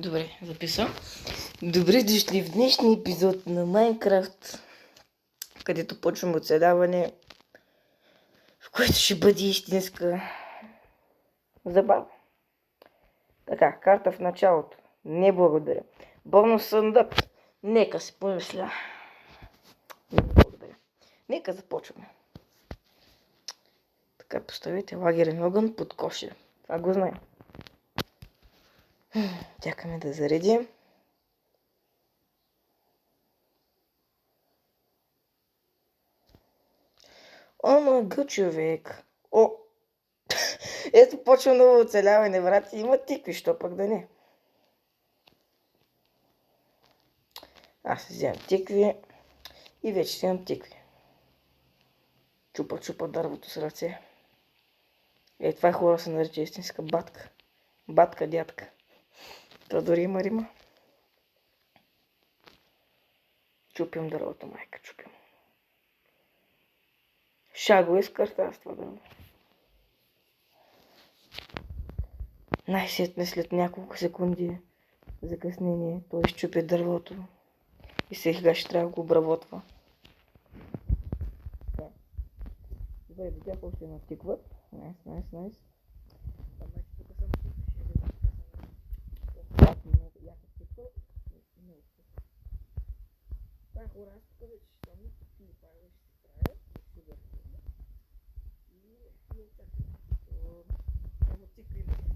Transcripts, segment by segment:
Добре, записвам. Добре дошли в днешния епизод на Майнкрафт, където почвам оцеляване, в което ще бъде истинска забава. Така, карта в началото. Не благодаря. Бонус съндък. Нека си помисля. Не благодаря. Нека започваме. Така, поставете лагерен огън под коша. Това го знаем. Чакаме да заредим. О, мага, човек. О! Ето почва ново оцеляване, брат. Има тикви, що пък да не. Аз вземам тикви и вече си имам тикви. Чупа дървото с ръце. Това е хора се нарича истинска батка. Батка, дядка. Та дори има рима. Чупим дървото, майка, чупим. Шаго изкърта с това дърво. Най-сетне след няколко секунди закъснение той изчупи дървото и сега ще трябва да го обработва. Добре, видях още едно тиква. Найс. Да, хора, аз тук вече ще там и пара ще се правя. Супер. И чакай. Само тикви има тук.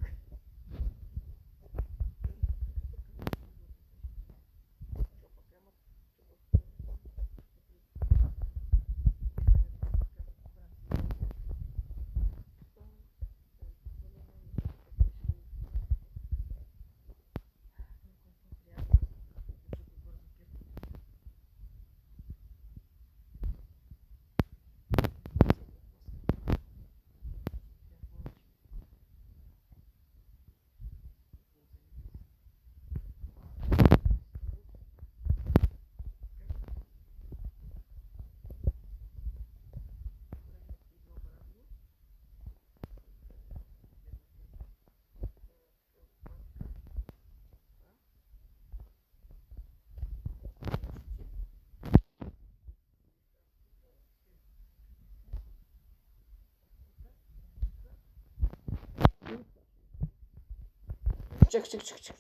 Чак.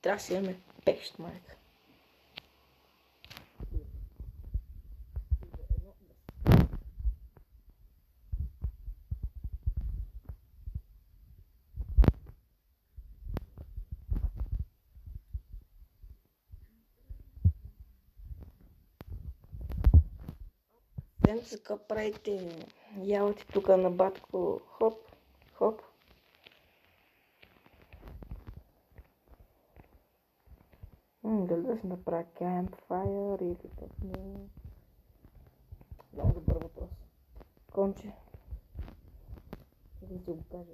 Трябва да си имаме пещ, майка. Денцъка правите ялти тук на батко. Хоп. Дали да си направя campfire или пък не. Много добър въпрос. Конче. Да ти го кажа.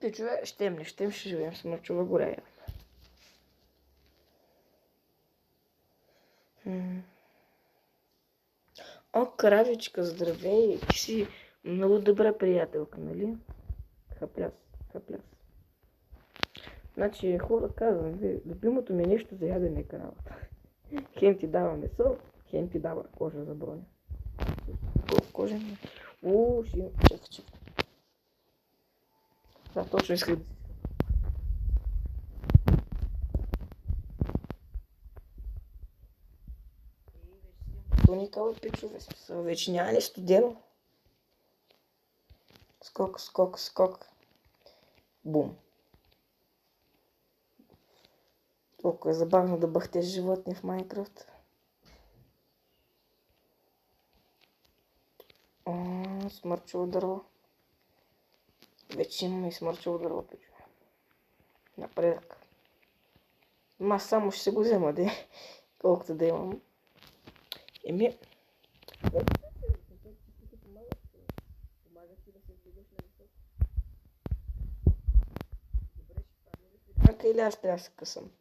Пичове, щем, ще живеем с Мърчова горе. О, кравичка, здравей, ти си много добра приятелка, нали? Хапляс. Значи, хора казвам ви, любимото ми е нещо за ядене е кравата. Хем ти дава месо, хем ти дава кожа за броня. Колко кожа ми? Чакай. Да, точно исках. Туникава пичове, смисъл, вече няма ли студено? Скок, скок, скок. Бум. Колко е забавно да бъхтеш животни в Майнкрафт. Смърчево дърво. Вече имаме и смърчево дърво, пече. Напредък. Ма само ще се го взема, де. Колкото да имам. Еми. Помагаш ти да се вдигаш на високо. Добре, ще падне ли флиганка или аз трябва да се късам?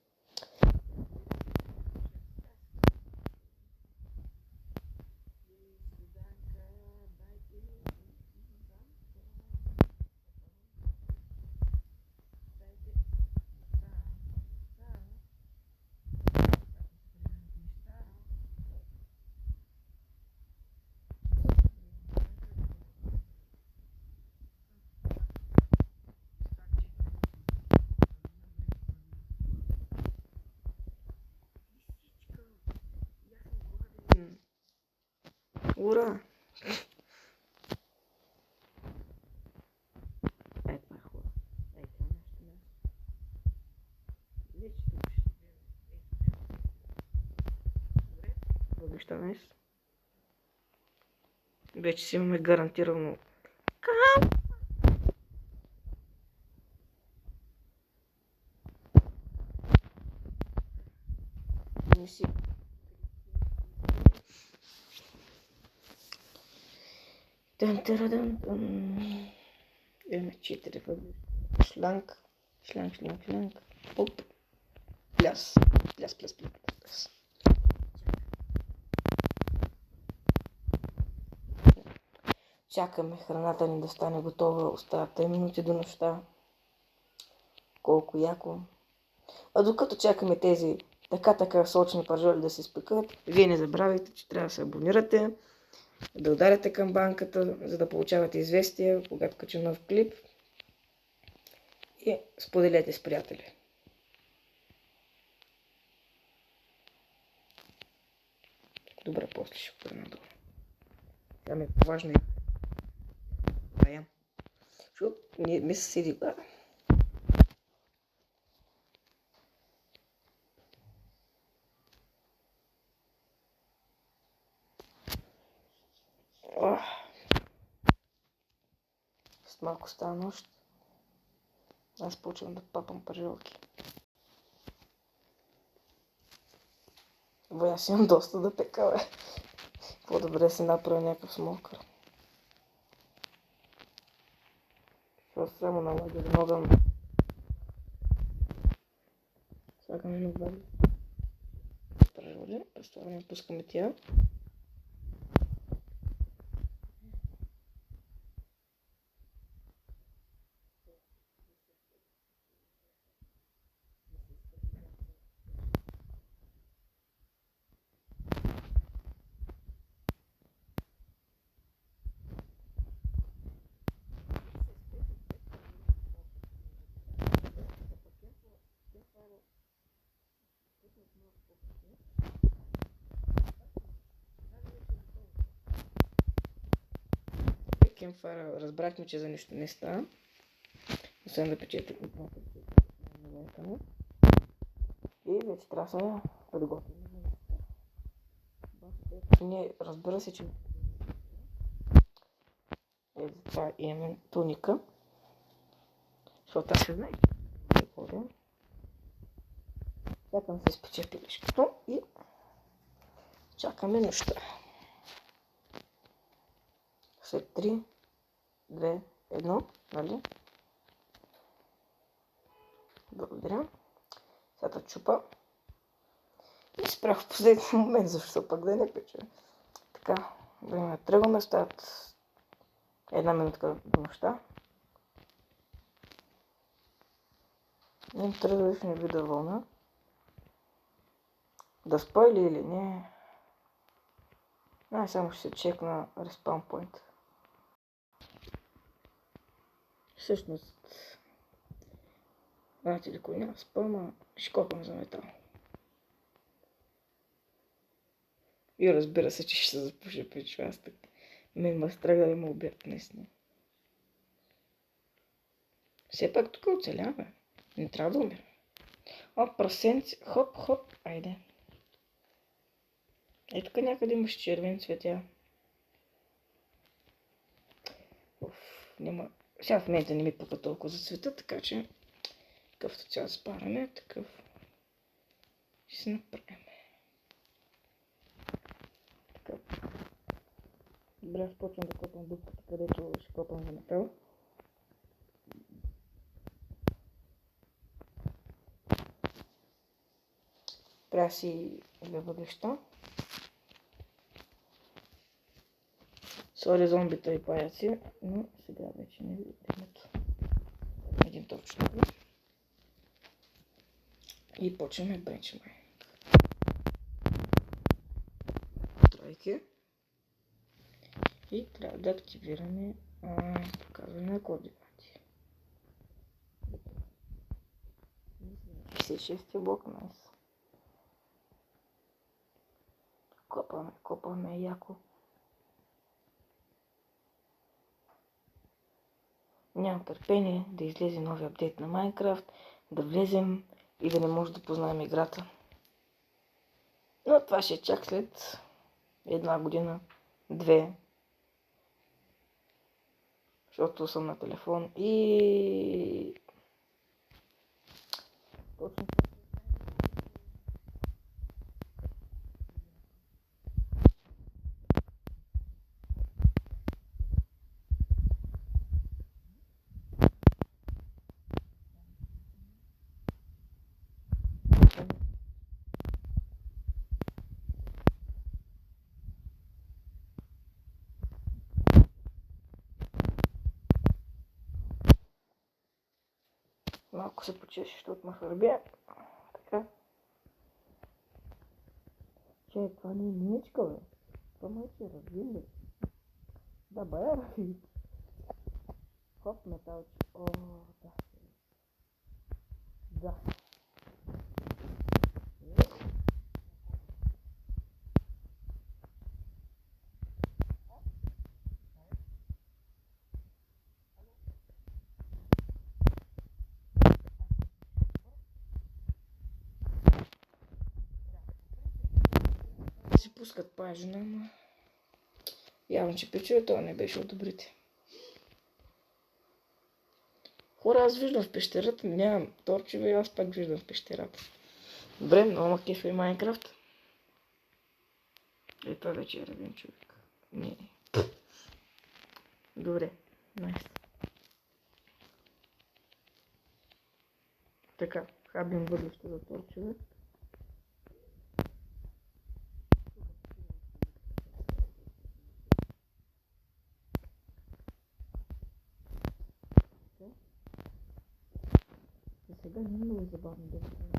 Ура! Е, това е хубаво. Ей, това нещо не. Вече тук ще добре. Въглища днес. Вече си имаме гарантирано. Не си. Тън-търа-дън. Имаме 4 въглища. Шланг. Шланг, шланг, шланг. Оп. Пляс. Пляс, пляс, пляс, пляс. Чакаме храната ни да стане готова. Остават 3 минути до нощта. Колко яко. А докато чакаме тези така сочни пържоли да се спекат, вие не забравяйте, че трябва да се абонирате, да ударите камбанката, за да получавате известия, когато качим нов клип, и споделете с приятели. Добре, после ще го надолу. Сега ми е по-важно и да. Защото ми се седи. С малко става нощ. Аз почвам да папам пържолки. Аз имам доста да пека, бе. По-добре да си направя някакъв смокър. Защото само на лагер мога. Слагаме на вали. Пържоли. Представяме, пускаме тия. Кемфара разбрахме, че за нищо не става. Освен да печете момента. И вече трябва да сме подготвени. Ние разбира се, че това имаме туника. Защото аз се знае, че ходя. Чакам се спече пилешкото и чакаме нощта. След 3, 2, 1, нали? Благодаря. Сега чупа. И спрях в последния момент, защо пък да не пече. Така, време тръгваме, стават 1 минутка до нощта. Не тръгваш не вида вълна. Да спойли или не? Само ще се чекна респаун point. Всъщност, знаете ли кой няма спълна, ще копам за метал. И разбира се, че ще се запуши печвастък. Мен ме страга да има обяд наистина. Все пак тук оцеляваме. Не трябва да умираме. О, прасенци. Хоп, хоп. Айде. Е, тук някъде имаш червени цветя. Няма... Сега в момента не ми пука толкова за цвета, така че какъвто цял спараме, такъв ще се направим. Така. Добре, аз почвам да копам дупката, където ще копам за метал. Трябва си две въглеща. Сори зомбита и паяци, но сега вече не видимат. Един точно. И почваме бенчмарк. Тройки. И трябва да активираме показване на координати. 66 блок, найс. Копаме яко. Нямам търпение да излезе нови апдейт на Майнкрафт, да влезем и да не може да познаем играта. Но това ще е чак след една година, две. Защото съм на телефон и... Точно. Малко се почеше, защото ме хърбя. Така. Че, това не е миничка, бе. Това майче развим, бе. Да, бая развим. Хоп, металче. О, да. Да. Се пускат пажина, но... Явно, че пече, това не беше от добрите. Хора, аз виждам в пещерата, нямам торчеве, аз пак виждам в пещерата. Добре, много ма кефа и Майнкрафт. И това вече е равен човек. Не. Добре, найс. Така, хабим въглища за торчеве. За сега не е много забавно да го правим.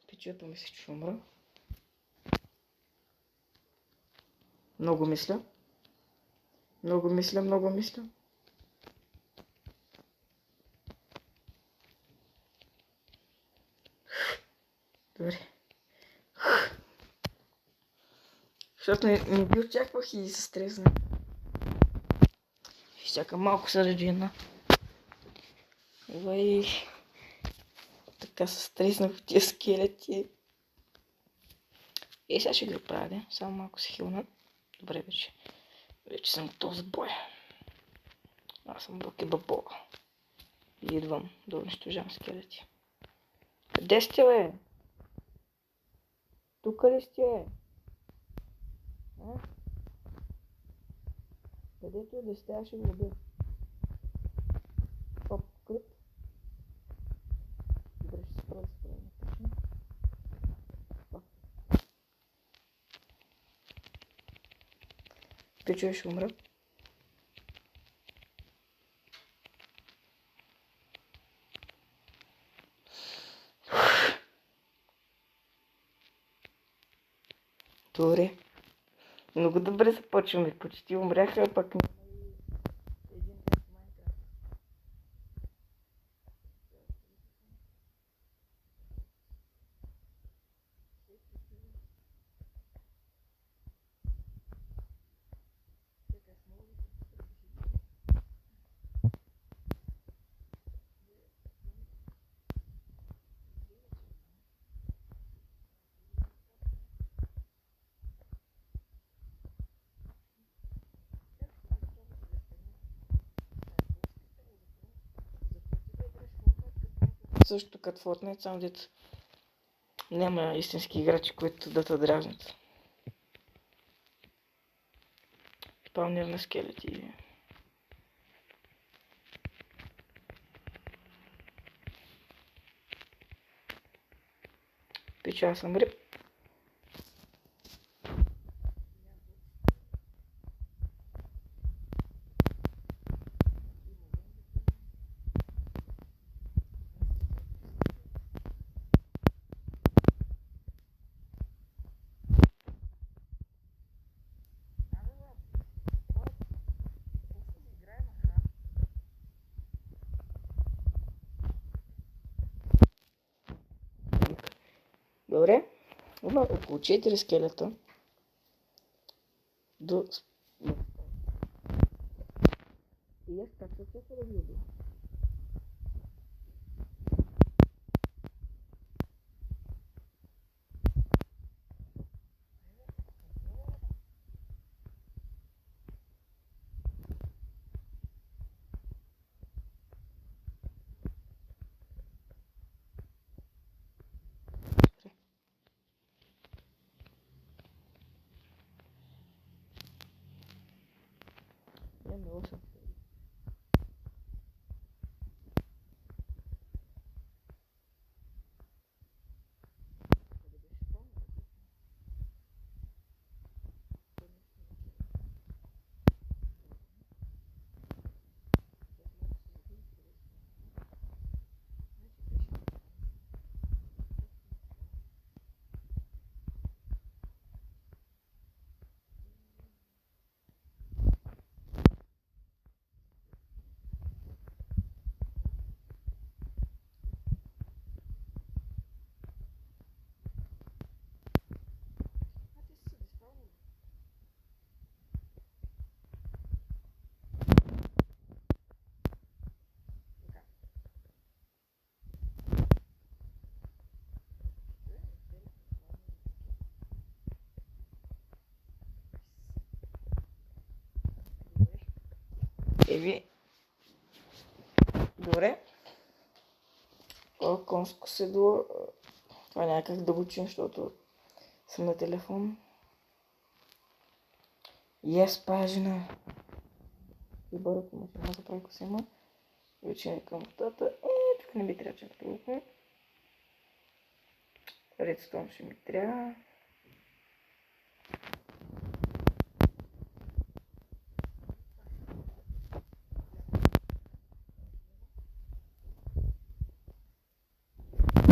Печето ми се, че умра. Много мисля. Много мисля, много мисля. Добре. Защото не би очаквах и се стресна. Всяка малко се реди една. И така се стреснах в тия скелети. И сега ще ги оправя. Само малко се хилна. Добре, вече съм готов за бой. Аз съм Боки Бабо. И идвам да унищожавам скелети. Къде сте, бе? Тука ли сте? А? Където да сте, аз ще го убия. Оп, кръп. Добре, ще се справя с правилно. Пичове ще умра. Добре. Много добре започваме. Почти умряха, а пък също като Fortnite, само дето няма истински играчи, които да те дразнят. Спавнер на скелети. Пича, аз съм рип. Добре. Има около 4 скелета. До... И аз как се чаква да ги убия. Я много съм. Еви. Добре. Конско седло. Това някак да го чуем, защото съм на телефон. Yes, пажина. И бърко му ще направи косема. Вече към устата. Тук не ми трябва чак толкова. Редстон ще ми трябва.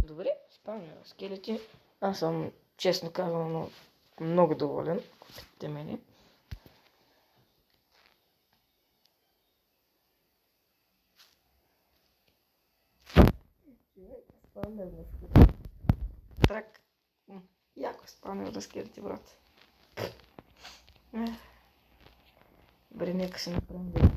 Добре, спаваме на скелети. Аз съм, честно казвам, много доволен. Купите мене. Човек е спомнил на скелети. Трак. Яко е спомнил на скелети, брат. Добре, нека се направим да.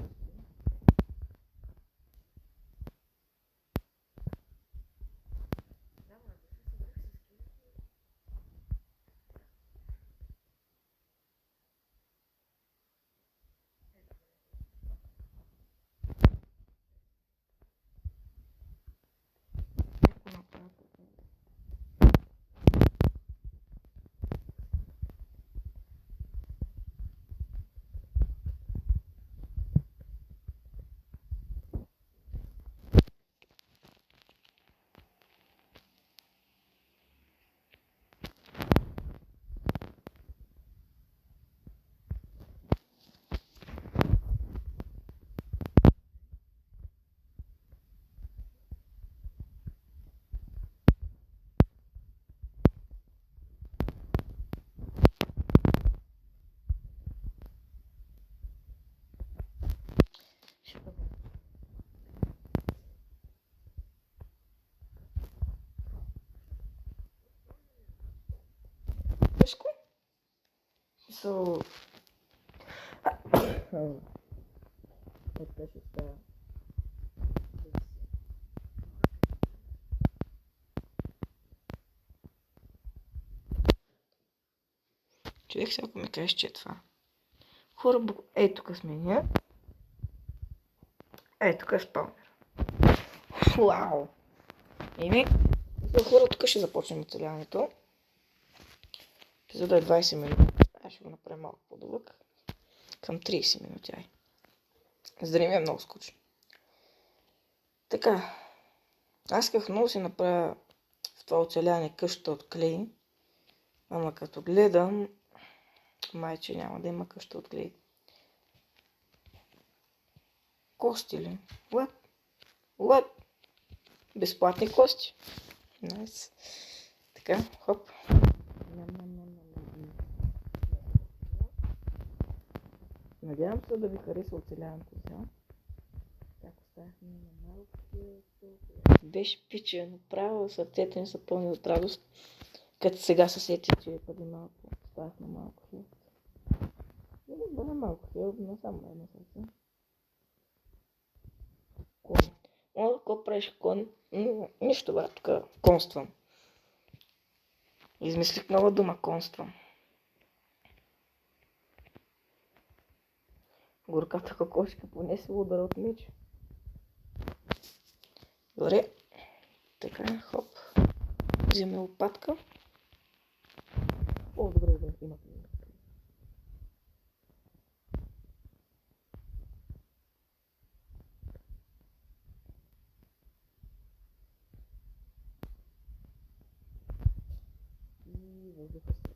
Тежко? So... Така ще става. Човек сега ако ми кажеш, че е това. Хора, ей тук сме ние. Ей тук е спаунер. Вау! Еми, хора, тук ще започнем оцеляването. Епизода е 20 минути. Аз ще го направя малко по-дълъг. Към 30 минути, ай. За да не ми е много скучно. Така. Аз исках много си направя в това оцеляване къща от клей. Ама като гледам, майче няма да има къща от клей. Кости ли? What? What? Безплатни кости. Найс. Така, хоп. Надявам се да ви хареса оцеляването сега. Така оставахме на малко. Беше пиче, направо сърцето ми се пълни от радост. Като сега се сети, че преди малко оставах на малко хилт. Или бъде малко хилт, но само едно сърце. Кон. О, какво правиш кон? Нищо, брат, тук конствам. Измислих нова дума, конствам. Горката кокошка понесе удара от меч. Добре. Така, хоп. Вземе лопатка. О, добре, има. И въздуха се.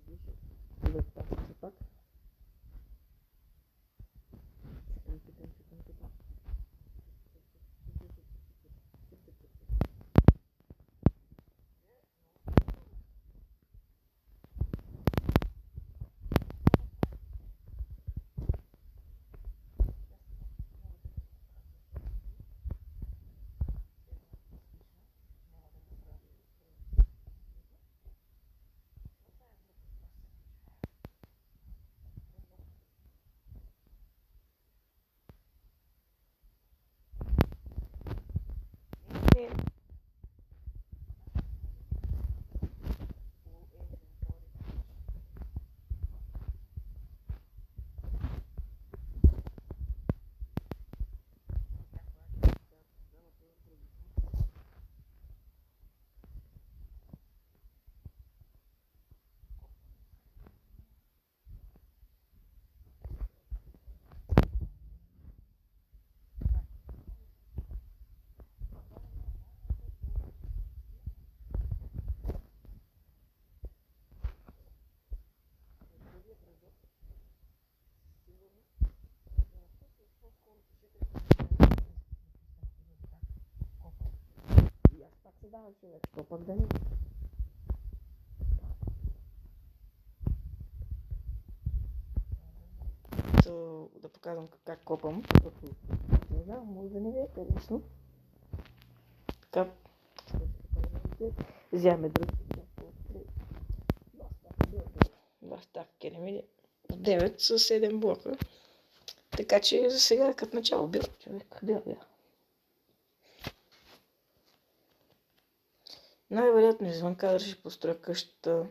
Дише. Добре, пак. Да, човек, то пък да не. Да показвам как копам, защото знам, може да не ви е интересно. Така, вземем други. Бастак керамиди. 9 с 7 блока. Така че за сега като начало бил човек. Най-вероятно извън кадър ще построя къщата.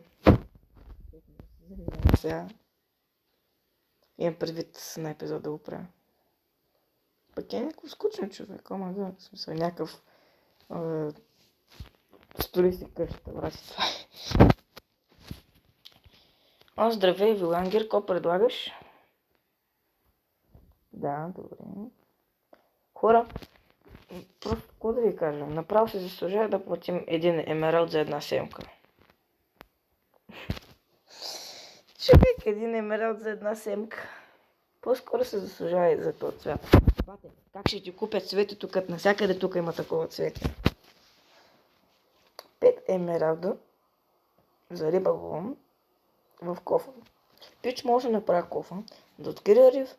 Сега имам предвид на епизод да го правя. Пък е някакво скучно човек, ама да, в смисъл някакъв строи си къщата, брати, това е. Здравей, Вилангер, какво предлагаш? Да, добре. Хора, просто какво да ви кажа, направо се заслужава да платим един емералд за една семка. Човек, един емералд за една семка. По-скоро се заслужава и за този цвят. Бате, как ще ти купят цветето, като навсякъде тук има такова цвете? 5 емералда за риба лом в кофа. Пич може да направя кофа, да открия риф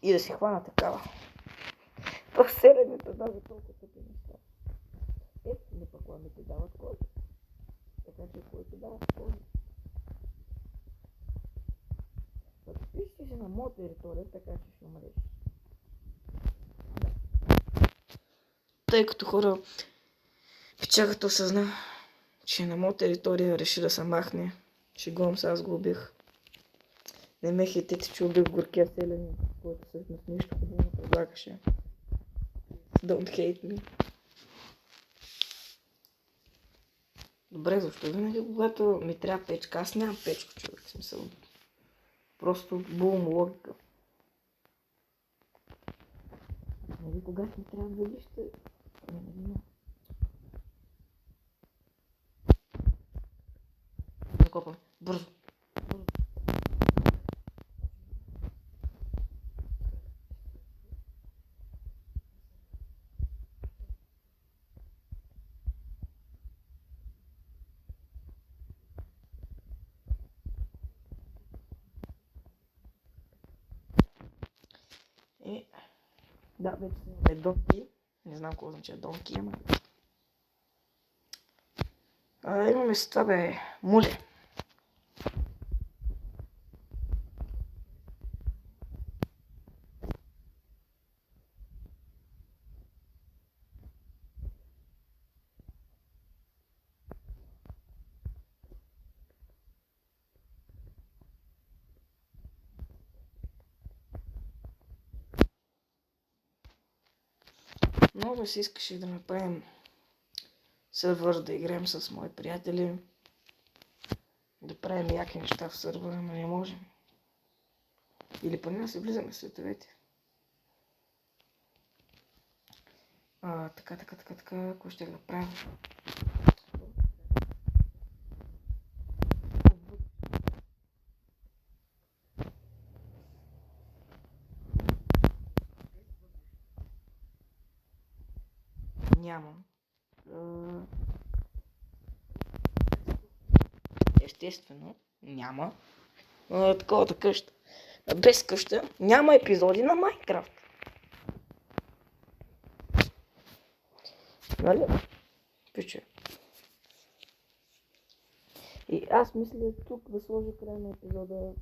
и да си хвана такава. В селенето даже толкова тъпи неща. Не пък ми ти дават кой. Така че кой ти дават кой. Подпиши се на моя територия, така че ще умреш. Да. Тъй като хора, печагата осъзна, че на моя територия реши да се махне. Шегувам се, аз го убих. Не ме хитите, че убих горкия селянин, който всъщност нищо хубаво не предлагаше. Don't hate me. Добре, защо винаги когато ми трябва печка, аз нямам печка, човек, смисъл. Просто бум логика. Нали, когато ми трябва въглища, не. Закопам. Бързо. Да, вече е донки. Не знам какво означава донки, ама. Имаме с това, бе, муле. Много си искаше да направим сървър, да играем с мои приятели, да правим яки неща в сървъра, но не можем. Или поне да се влизаме в световете. Така, какво ще да правим? Нямам. Естествено, няма таковата къща. Без къща няма епизоди на Майнкрафт. Нали? Пиче. И аз мисля тук да сложа край на епизода.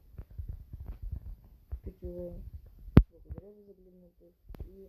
Пичове, благодаря ви за гледането и